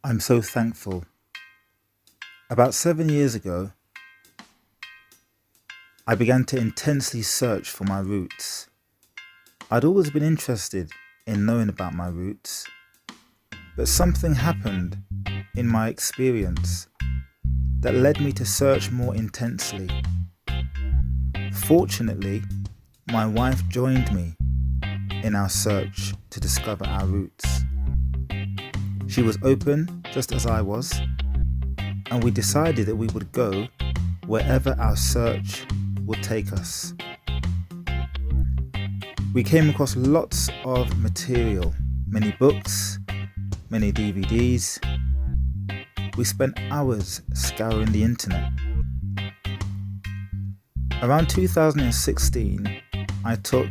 I'm so thankful. About 7 years ago, I began to intensely search for my roots. I'd always been interested in knowing about my roots, but something happened in my experience that led me to search more intensely. Fortunately, my wife joined me in our search to discover our roots. She was open just as I was, and we decided that we would go wherever our search would take us. We came across lots of material, many books, many DVDs. We spent hours scouring the internet. Around 2016, I took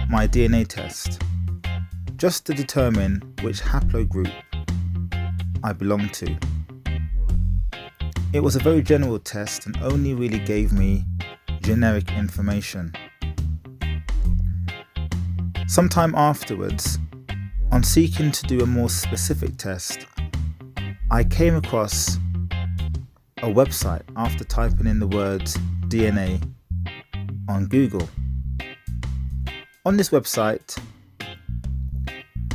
my DNA test just to determine which haplogroup I belonged to. It was a very general test and only really gave me generic information. Sometime afterwards, on seeking to do a more specific test, I came across a website after typing in the words DNA on Google. On this website,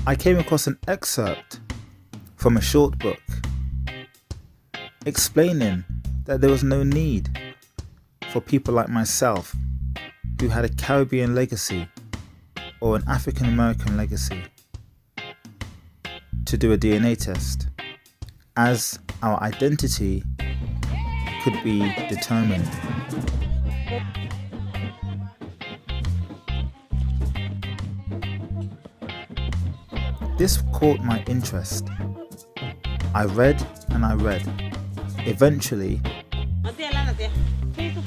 I came across an excerpt from a short book explaining that there was no need for people like myself who had a Caribbean legacy or an African American legacy to do a DNA test, as our identity could be determined. This caught my interest. I read and I read. Eventually,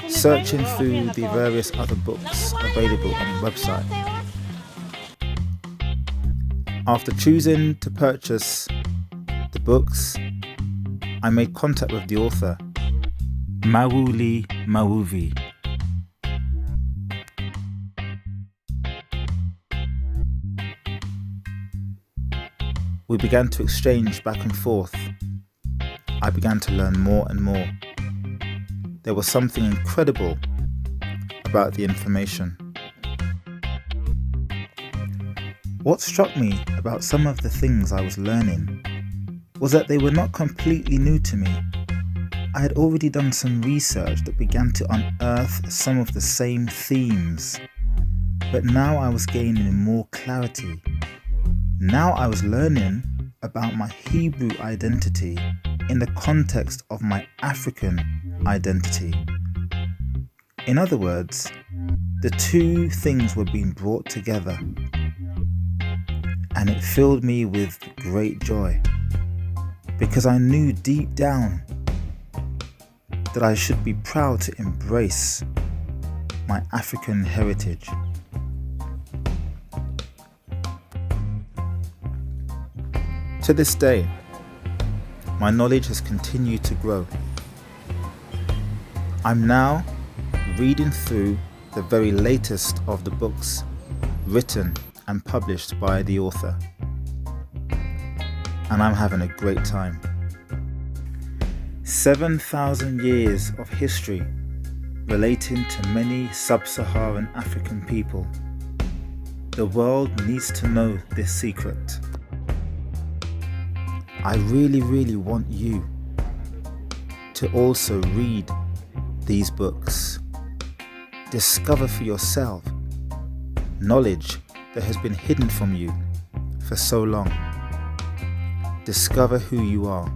searching through the various other books available on the website. After choosing to purchase the books, I made contact with the author, Mawuli Mawuvi. We began to exchange back and forth. I began to learn more and more. There was something incredible about the information. What struck me about some of the things I was learning was that they were not completely new to me. I had already done some research that began to unearth some of the same themes, but now I was gaining more clarity. Now I was learning about my Hebrew identity in the context of my African identity. In other words, the two things were being brought together, and it filled me with great joy because I knew deep down that I should be proud to embrace my African heritage. To this day, my knowledge has continued to grow. I'm now reading through the very latest of the books written and published by the author, and I'm having a great time. 7,000 years of history relating to many sub-Saharan African people. The world needs to know this secret. I really want you to also read these books. Discover for yourself knowledge that has been hidden from you for so long. Discover who you are.